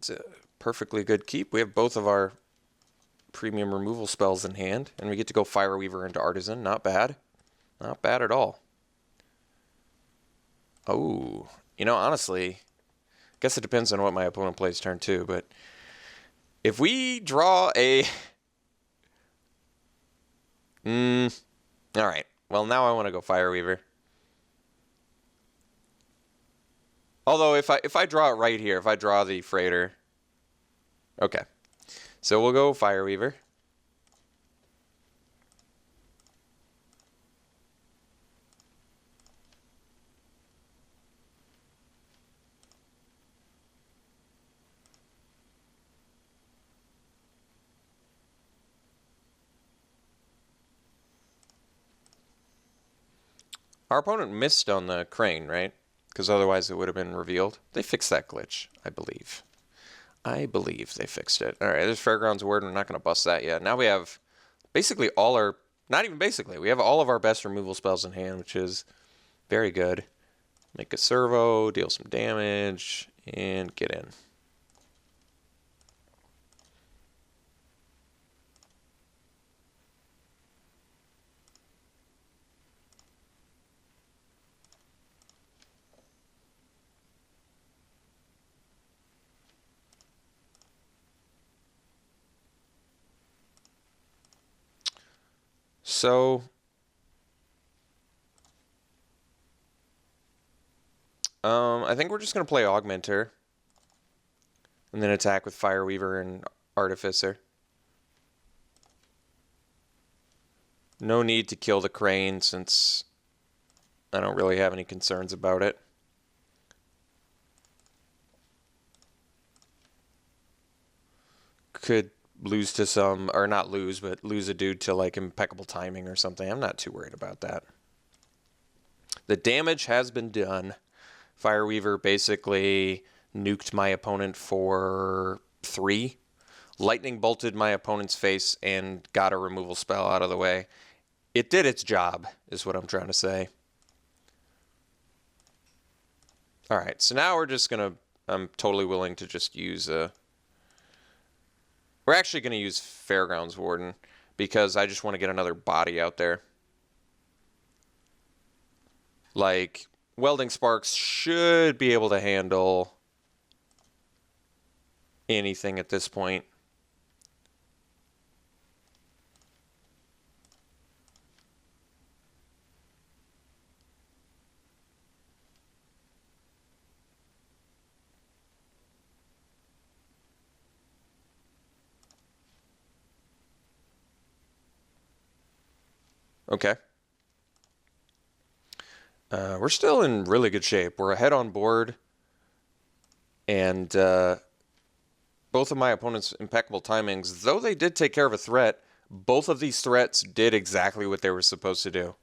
It's a perfectly good keep. We have both of our premium removal spells in hand, and we get to go Fire Weaver into Artisan. Not bad. Not bad at all. Oh, you know, honestly, I guess it depends on what my opponent plays turn 2, but if we draw a... Alright. Well, now I want to go Fire Weaver. Although, if I draw it right here, if I draw the Freighter... Okay. So we'll go Fire Weaver. Our opponent missed on the crane, right? Because otherwise it would have been revealed. They fixed that glitch, I believe. I believe they fixed it. All right, there's Fairgrounds Ward. We're not going to bust that yet. Now we have basically all our... Not even basically. We have all of our best removal spells in hand, which is very good. Make a servo, deal some damage, and get in. So, I think we're just going to play Augmenter. And then attack with Fire Weaver and Artificer. No need to kill the crane since I don't really have any concerns about it. Could lose to some, or not lose, but lose a dude to like impeccable timing or something. I'm not too worried about that. The damage has been done. Fire Weaver basically nuked my opponent for 3. Lightning bolted my opponent's face and got a removal spell out of the way. It did its job, is what I'm trying to say. Alright, so now we're just going to... I'm totally willing to just use a... We're actually going to use Fairgrounds Warden because I just want to get another body out there. Like, Welding Sparks should be able to handle anything at this point. Okay. We're still in really good shape. We're ahead on board. And both of my opponent's impeccable timings, though they did take care of a threat, both of these threats did exactly what they were supposed to do.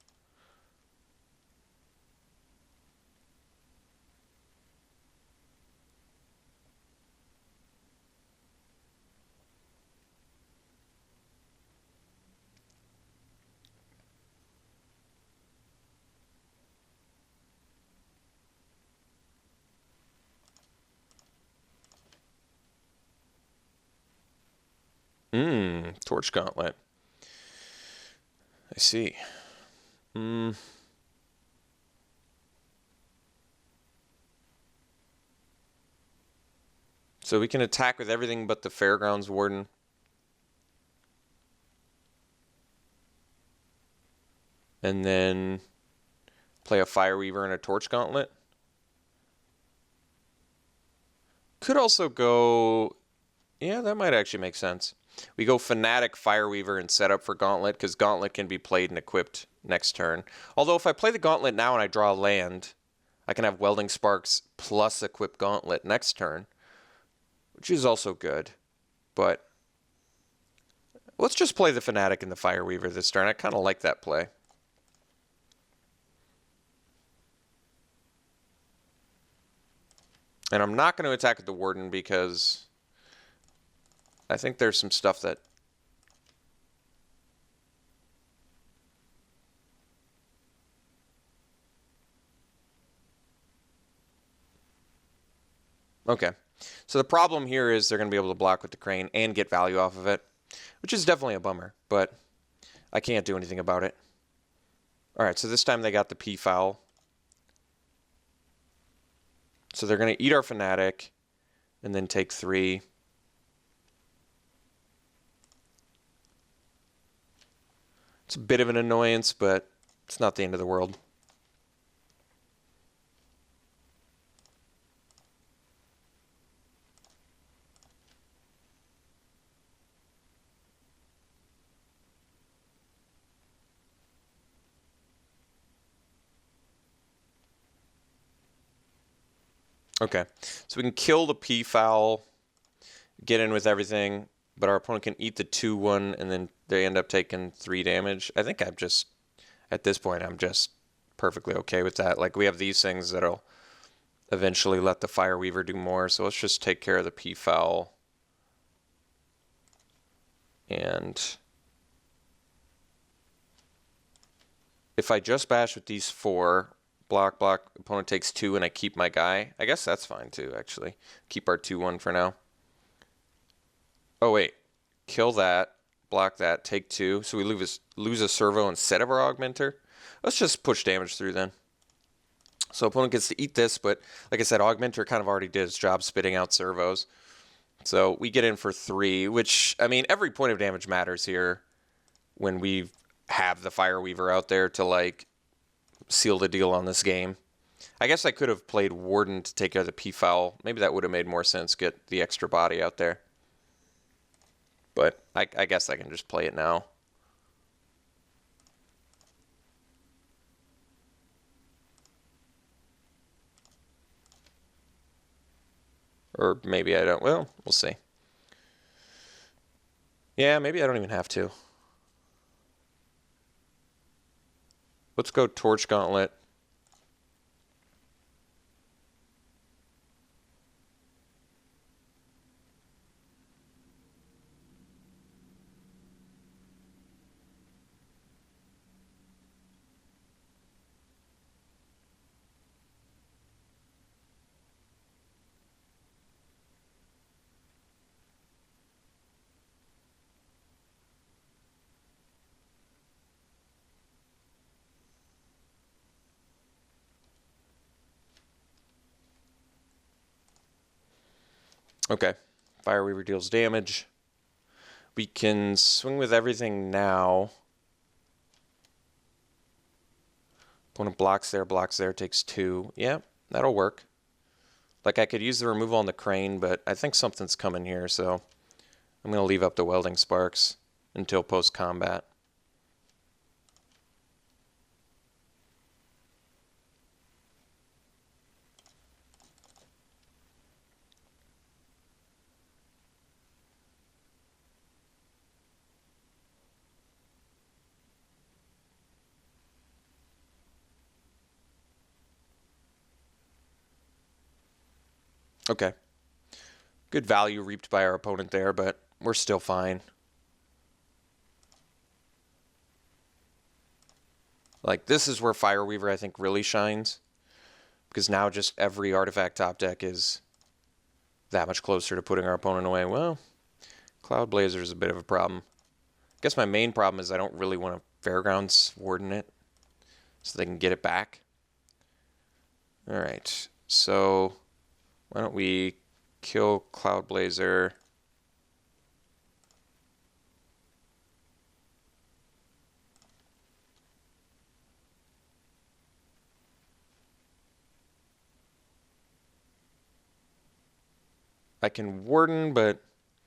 Torch Gauntlet. I see. So we can attack with everything but the Fairgrounds Warden. And then play a Fire Weaver and a Torch Gauntlet. Could also go... Yeah, that might actually make sense. We go Fanatic, Fire Weaver, and set up for Gauntlet, because Gauntlet can be played and equipped next turn. Although if I play the Gauntlet now and I draw a land, I can have Welding Sparks plus equip Gauntlet next turn, which is also good. But let's just play the Fanatic and the Fire Weaver this turn. I kind of like that play. And I'm not going to attack with the Warden because I think there's some stuff that... Okay. So the problem here is they're going to be able to block with the crane and get value off of it, which is definitely a bummer, but I can't do anything about it. All right, so this time they got the P-foul. So they're going to eat our Fanatic and then take 3. It's a bit of an annoyance, but it's not the end of the world. Okay, so we can kill the P-foul, get in with everything, but our opponent can eat the 2-1, and then they end up taking 3 damage. I think at this point, I'm just perfectly okay with that. Like, we have these things that'll eventually let the Fire Weaver do more, so let's just take care of the P-foul. And if I just bash with these 4, block, block, opponent takes 2, and I keep my guy, I guess that's fine too, actually. Keep our 2-1 for now. Oh, wait. Kill that, block that, take 2. So we lose a servo instead of our augmenter. Let's just push damage through then. So opponent gets to eat this, but like I said, augmenter kind of already did its job spitting out servos. So we get in for 3, which, I mean, every point of damage matters here when we have the Fire Weaver out there to, like, seal the deal on this game. I guess I could have played Warden to take care of the P-foul. Maybe that would have made more sense, get the extra body out there. But I guess I can just play it now. Or maybe I don't. Well, we'll see. Yeah, maybe I don't even have to. Let's go Torch Gauntlet. Okay. Fire Weaver deals damage. We can swing with everything now. Opponent blocks there, takes 2. Yeah, that'll work. Like, I could use the removal on the crane, but I think something's coming here, so I'm going to leave up the Welding Sparks until post-combat. Okay. Good value reaped by our opponent there, but we're still fine. Like, this is where Fire Weaver, I think, really shines. Because now just every artifact top deck is that much closer to putting our opponent away. Well, Cloud Blazer is a bit of a problem. I guess my main problem is I don't really want to Fairgrounds Warden it so they can get it back. Alright, so why don't we kill Cloud Blazer. I can Warden, but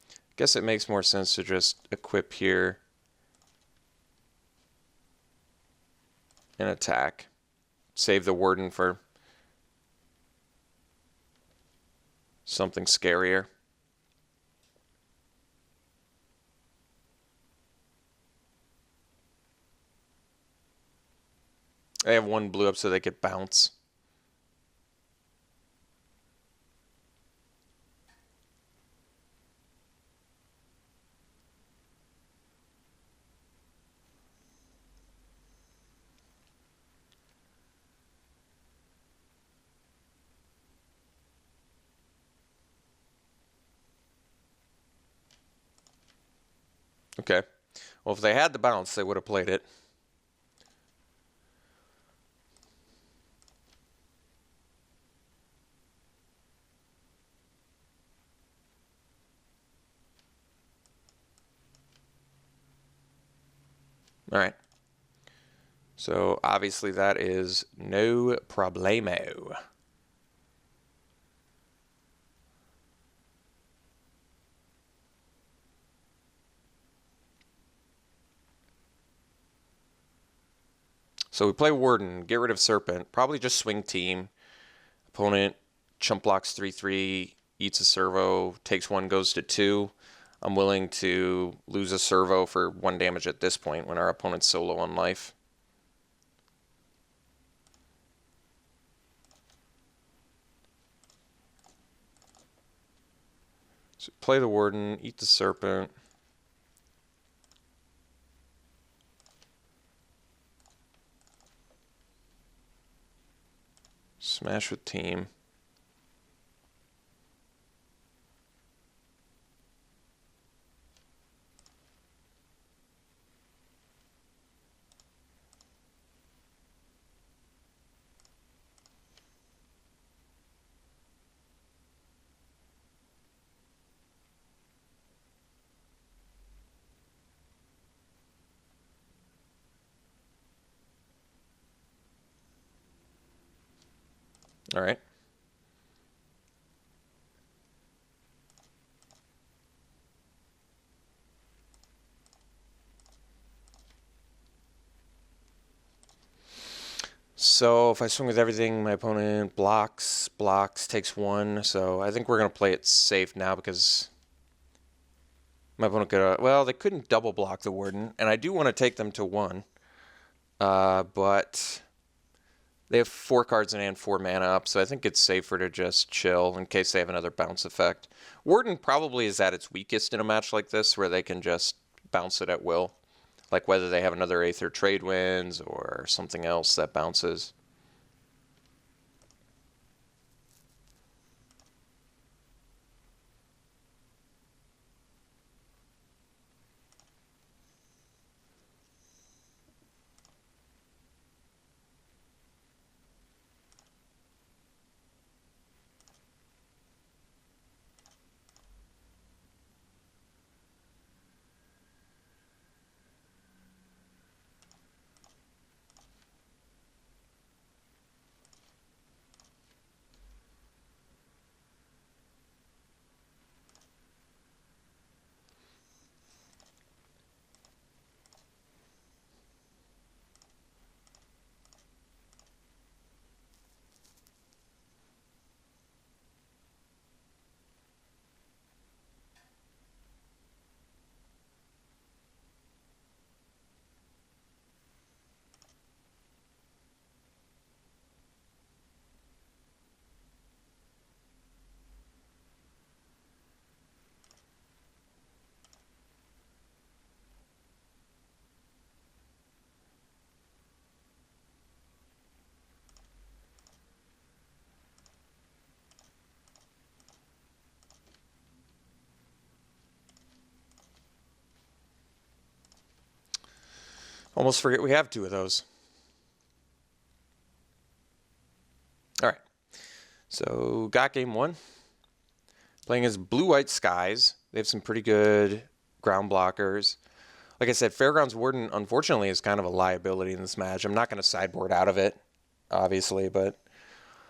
I guess it makes more sense to just equip here and attack. Save the Warden for something scarier. I have 1 blue up so they could bounce. Okay. Well, if they had the bounce, they would have played it. All right. So obviously that is no problemo. So we play Warden, get rid of Serpent, probably just swing team. Opponent chump blocks 3/3, eats a servo, takes 1, goes to 2. I'm willing to lose a servo for 1 damage at this point when our opponent's so low on life. So play the Warden, eat the Serpent. Smash with team. All right. So if I swing with everything, my opponent blocks, takes 1. So I think we're going to play it safe now because my opponent could, well, they couldn't double block the Warden, and I do want to take them to 1. But they have 4 cards in hand, 4 mana up, so I think it's safer to just chill in case they have another bounce effect. Warden probably is at its weakest in a match like this, where they can just bounce it at will. Like whether they have another Aether Trade Winds or something else that bounces. Almost forget we have 2 of those. All right. So got game 1. Playing as Blue-White Skies. They have some pretty good ground blockers. Like I said, Fairgrounds Warden, unfortunately, is kind of a liability in this match. I'm not going to sideboard out of it, obviously, but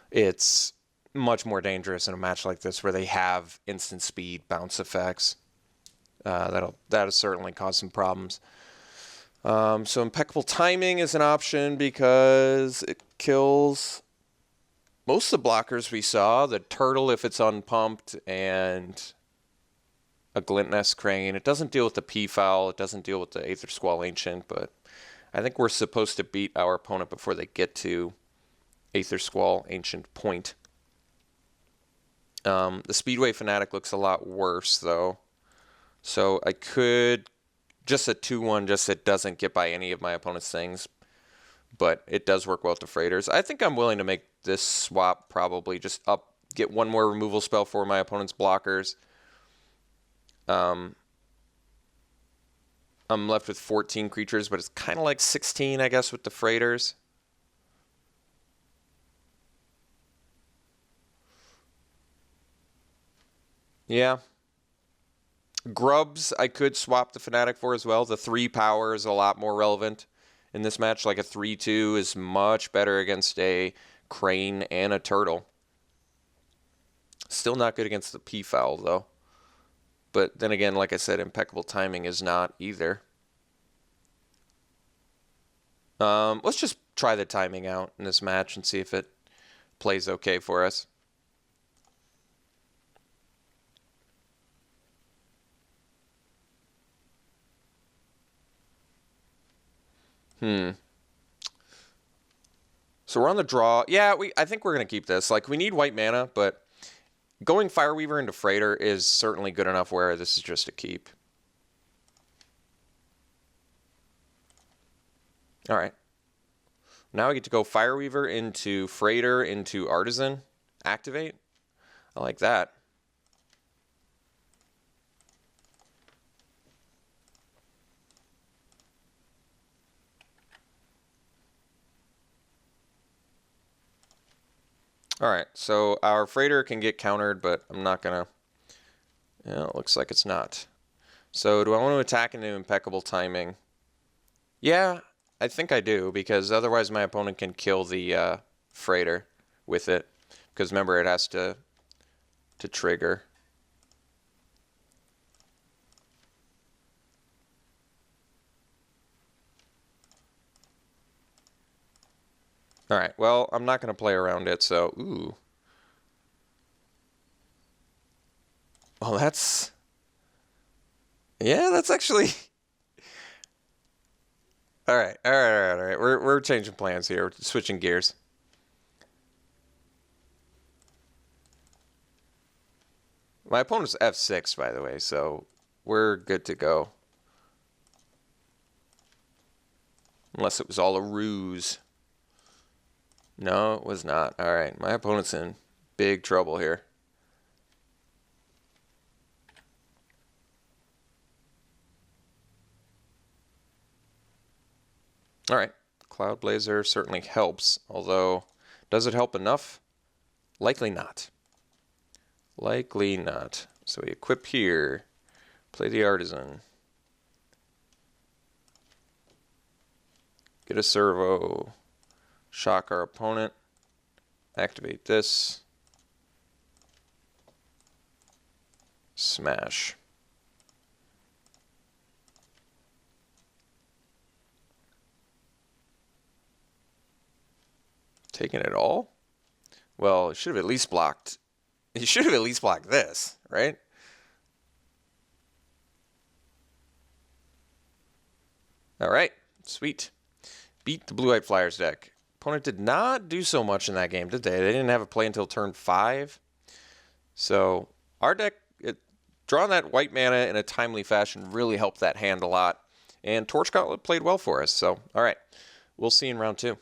it's much more dangerous in a match like this where they have instant speed bounce effects. That'll certainly cause some problems. So Impeccable Timing is an option because it kills most of the blockers we saw. The Turtle if it's unpumped, and a Glintnest Crane. It doesn't deal with the P-Foul. It doesn't deal with the Aether Squall Ancient, but I think we're supposed to beat our opponent before they get to Aether Squall Ancient point. The Speedway Fanatic looks a lot worse, though. So I could just a 2/1, just it doesn't get by any of my opponent's things, but it does work well with the Freighters. I think I'm willing to make this swap probably just up, get 1 more removal spell for my opponent's blockers. I'm left with 14 creatures, but it's kind of like 16, I guess, with the freighters. Yeah. Grubs, I could swap the Fanatic for as well. The 3 power is a lot more relevant in this match. Like a 3-2 is much better against a crane and a turtle. Still not good against the Peafowl, though. But then again, like I said, impeccable timing is not either. Let's just try the timing out in this match and see if it plays okay for us. So we're on the draw. Yeah, I think we're going to keep this. Like, we need white mana, but going Fireweaver into Freighter is certainly good enough where this is just a keep. All right. Now I get to go Fireweaver into Freighter into Artisan. Activate. I like that. All right, so our Freighter can get countered, but I'm not going to... Yeah, it looks like it's not. So do I want to attack into impeccable timing? Yeah, I think I do, because otherwise my opponent can kill the Freighter with it. Because remember, it has to trigger. All right, well, I'm not going to play around it, so... Ooh. Well, that's... Yeah, that's actually... All right. We're changing plans here. We're switching gears. My opponent's F6, by the way, so we're good to go. Unless it was all a ruse. No, it was not. All right, my opponent's in big trouble here. All right, Cloud Blazer certainly helps, although does it help enough? Likely not. Likely not. So we equip here, play the Artisan. Get a servo, shock our opponent, activate this, smash. Taking it all? Well, it should have at least blocked. It should have at least blocked this, right? All right, sweet. Beat the Blue-White Flyers deck. Opponent did not do so much in that game, did they? They didn't have a play until turn 5. So our deck, drawing that white mana in a timely fashion really helped that hand a lot. And Torch Gauntlet played well for us. So, all right, we'll see you in round 2.